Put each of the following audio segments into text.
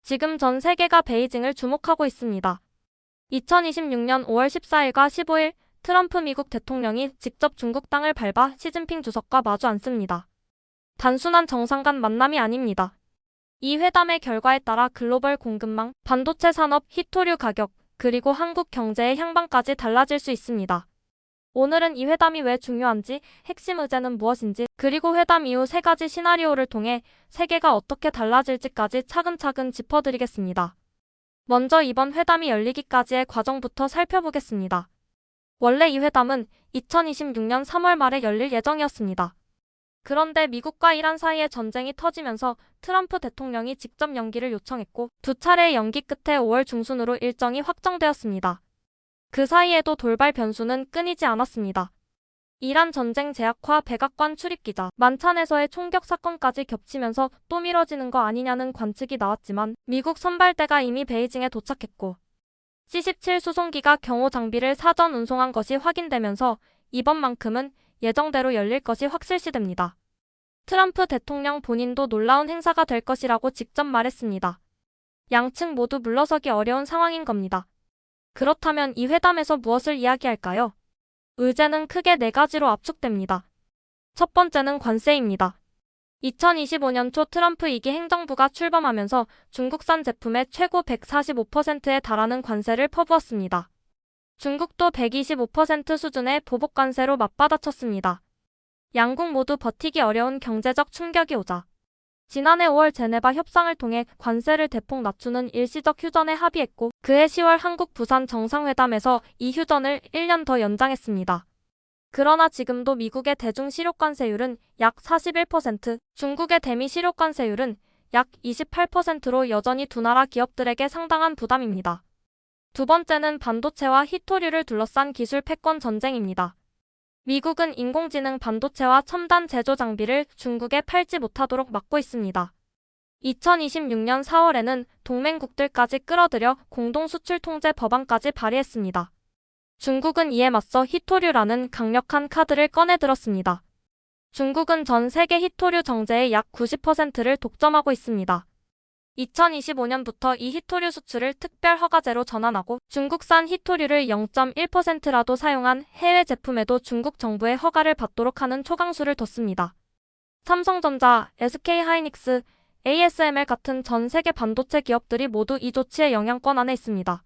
지금 전 세계가 베이징을 주목하고 있습니다. 2026년 5월 14일과 15일 트럼프 미국 대통령이 직접 중국 땅을 밟아 시진핑 주석과 마주 앉습니다. 단순한 정상 간 만남이 아닙니다. 이 회담의 결과에 따라 글로벌 공급망, 반도체 산업, 히토류 가격, 그리고 한국 경제의 향방까지 달라질 수 있습니다. 오늘은 이 회담이 왜 중요한지, 핵심 의제는 무엇인지, 그리고 회담 이후 세 가지 시나리오를 통해 세계가 어떻게 달라질지까지 차근차근 짚어드리겠습니다. 먼저 이번 회담이 열리기까지의 과정부터 살펴보겠습니다. 원래 이 회담은 2026년 3월 말에 열릴 예정이었습니다. 그런데 미국과 이란 사이에 전쟁이 터지면서 트럼프 대통령이 직접 연기를 요청했고 두 차례의 연기 끝에 5월 중순으로 일정이 확정되었습니다. 그 사이에도 돌발 변수는 끊이지 않았습니다. 이란 전쟁 제약화 백악관 출입기자 만찬에서의 총격 사건까지 겹치면서 또 미뤄지는 거 아니냐는 관측이 나왔지만 미국 선발대가 이미 베이징에 도착했고 C-17 수송기가 경호 장비를 사전 운송한 것이 확인되면서 이번만큼은 예정대로 열릴 것이 확실시됩니다. 트럼프 대통령 본인도 놀라운 행사가 될 것이라고 직접 말했습니다. 양측 모두 물러서기 어려운 상황인 겁니다. 그렇다면 이 회담에서 무엇을 이야기할까요? 의제는 크게 네 가지로 압축됩니다. 첫 번째는 관세입니다. 2025년 초 트럼프 2기 행정부가 출범하면서 중국산 제품에 최고 145%에 달하는 관세를 퍼부었습니다. 중국도 125% 수준의 보복 관세로 맞받아쳤습니다. 양국 모두 버티기 어려운 경제적 충격이 오자 지난해 5월 제네바 협상을 통해 관세를 대폭 낮추는 일시적 휴전에 합의했고 그해 10월 한국 부산 정상회담에서 이 휴전을 1년 더 연장했습니다. 그러나 지금도 미국의 대중 실효관세율은 약 41%, 중국의 대미 실효관세율은 약 28%로 여전히 두 나라 기업들에게 상당한 부담입니다. 두 번째는 반도체와 히토류를 둘러싼 기술 패권 전쟁입니다. 미국은 인공지능 반도체와 첨단 제조 장비를 중국에 팔지 못하도록 막고 있습니다. 2026년 4월에는 동맹국들까지 끌어들여 공동수출 통제 법안까지 발의했습니다. 중국은 이에 맞서 히토류라는 강력한 카드를 꺼내들었습니다. 중국은 전 세계 히토류 정제의 약 90%를 독점하고 있습니다. 2025년부터 이 히토류 수출을 특별 허가제로 전환하고 중국산 히토류를 0.1%라도 사용한 해외 제품에도 중국 정부의 허가를 받도록 하는 초강수를 뒀습니다. 삼성전자, SK하이닉스, ASML 같은 전 세계 반도체 기업들이 모두 이 조치의 영향권 안에 있습니다.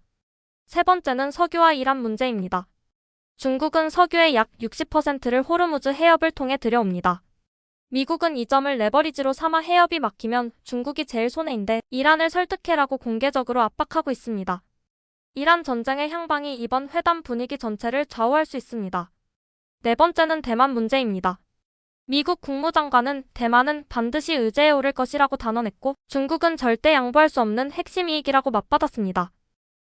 세 번째는 석유와 이란 문제입니다. 중국은 석유의 약 60%를 호르무즈 해협을 통해 들여옵니다. 미국은 이 점을 레버리지로 삼아 해협이 막히면 중국이 제일 손해인데 이란을 설득해라고 공개적으로 압박하고 있습니다. 이란 전쟁의 향방이 이번 회담 분위기 전체를 좌우할 수 있습니다. 네 번째는 대만 문제입니다. 미국 국무장관은 대만은 반드시 의제에 오를 것이라고 단언했고 중국은 절대 양보할 수 없는 핵심 이익이라고 맞받았습니다.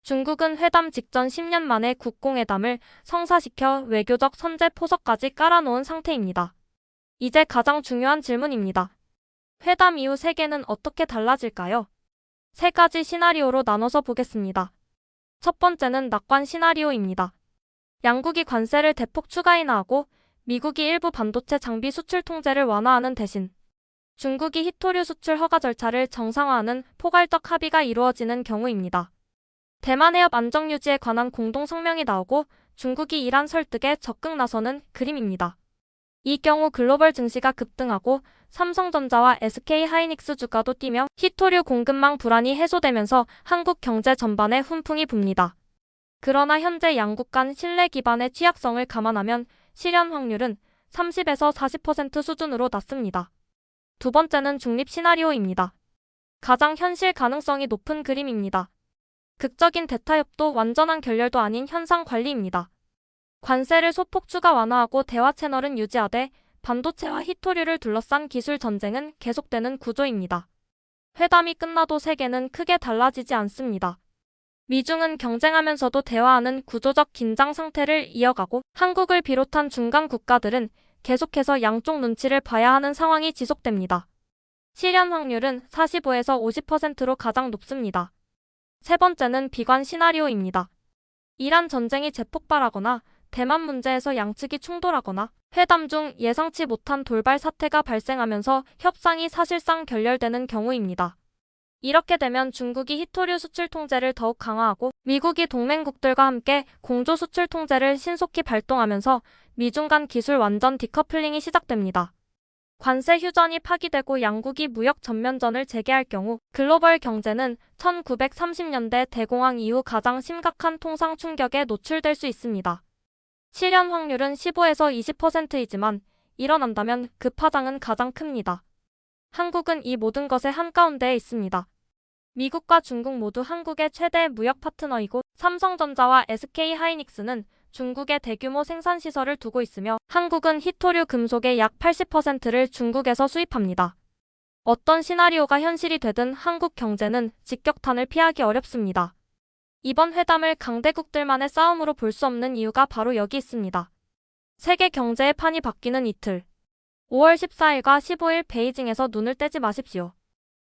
중국은 회담 직전 10년 만에 국공회담을 성사시켜 외교적 선제 포석까지 깔아놓은 상태입니다. 이제 가장 중요한 질문입니다. 회담 이후 세계는 어떻게 달라질까요? 세 가지 시나리오로 나눠서 보겠습니다. 첫 번째는 낙관 시나리오입니다. 양국이 관세를 대폭 추가 인하하고 미국이 일부 반도체 장비 수출 통제를 완화하는 대신 중국이 히토류 수출 허가 절차를 정상화하는 포괄적 합의가 이루어지는 경우입니다. 대만 해협 안정 유지에 관한 공동 성명이 나오고 중국이 이란 설득에 적극 나서는 그림입니다. 이 경우 글로벌 증시가 급등하고 삼성전자와 SK하이닉스 주가도 뛰며 히토류 공급망 불안이 해소되면서 한국 경제 전반에 훈풍이 붑니다. 그러나 현재 양국 간 신뢰 기반의 취약성을 감안하면 실현 확률은 30에서 40% 수준으로 낮습니다. 두 번째는 중립 시나리오입니다. 가장 현실 가능성이 높은 그림입니다. 극적인 대타협도 완전한 결렬도 아닌 현상 관리입니다. 관세를 소폭 추가 완화하고 대화 채널은 유지하되 반도체와 히토류를 둘러싼 기술 전쟁은 계속되는 구조입니다. 회담이 끝나도 세계는 크게 달라지지 않습니다. 미중은 경쟁하면서도 대화하는 구조적 긴장 상태를 이어가고 한국을 비롯한 중간 국가들은 계속해서 양쪽 눈치를 봐야 하는 상황이 지속됩니다. 실현 확률은 45에서 50%로 가장 높습니다. 세 번째는 비관 시나리오입니다. 이란 전쟁이 재폭발하거나 대만 문제에서 양측이 충돌하거나 회담 중 예상치 못한 돌발 사태가 발생하면서 협상이 사실상 결렬되는 경우입니다. 이렇게 되면 중국이 희토류 수출 통제를 더욱 강화하고 미국이 동맹국들과 함께 공조 수출 통제를 신속히 발동하면서 미중 간 기술 완전 디커플링이 시작됩니다. 관세 휴전이 파기되고 양국이 무역 전면전을 재개할 경우 글로벌 경제는 1930년대 대공황 이후 가장 심각한 통상 충격에 노출될 수 있습니다. 실현 확률은 15에서 20%이지만 일어난다면 그 파장은 가장 큽니다. 한국은 이 모든 것의 한가운데에 있습니다. 미국과 중국 모두 한국의 최대 무역 파트너이고 삼성전자와 SK하이닉스는 중국에 대규모 생산시설을 두고 있으며 한국은 희토류 금속의 약 80%를 중국에서 수입합니다. 어떤 시나리오가 현실이 되든 한국 경제는 직격탄을 피하기 어렵습니다. 이번 회담을 강대국들만의 싸움으로 볼 수 없는 이유가 바로 여기 있습니다. 세계 경제의 판이 바뀌는 이틀. 5월 14일과 15일 베이징에서 눈을 떼지 마십시오.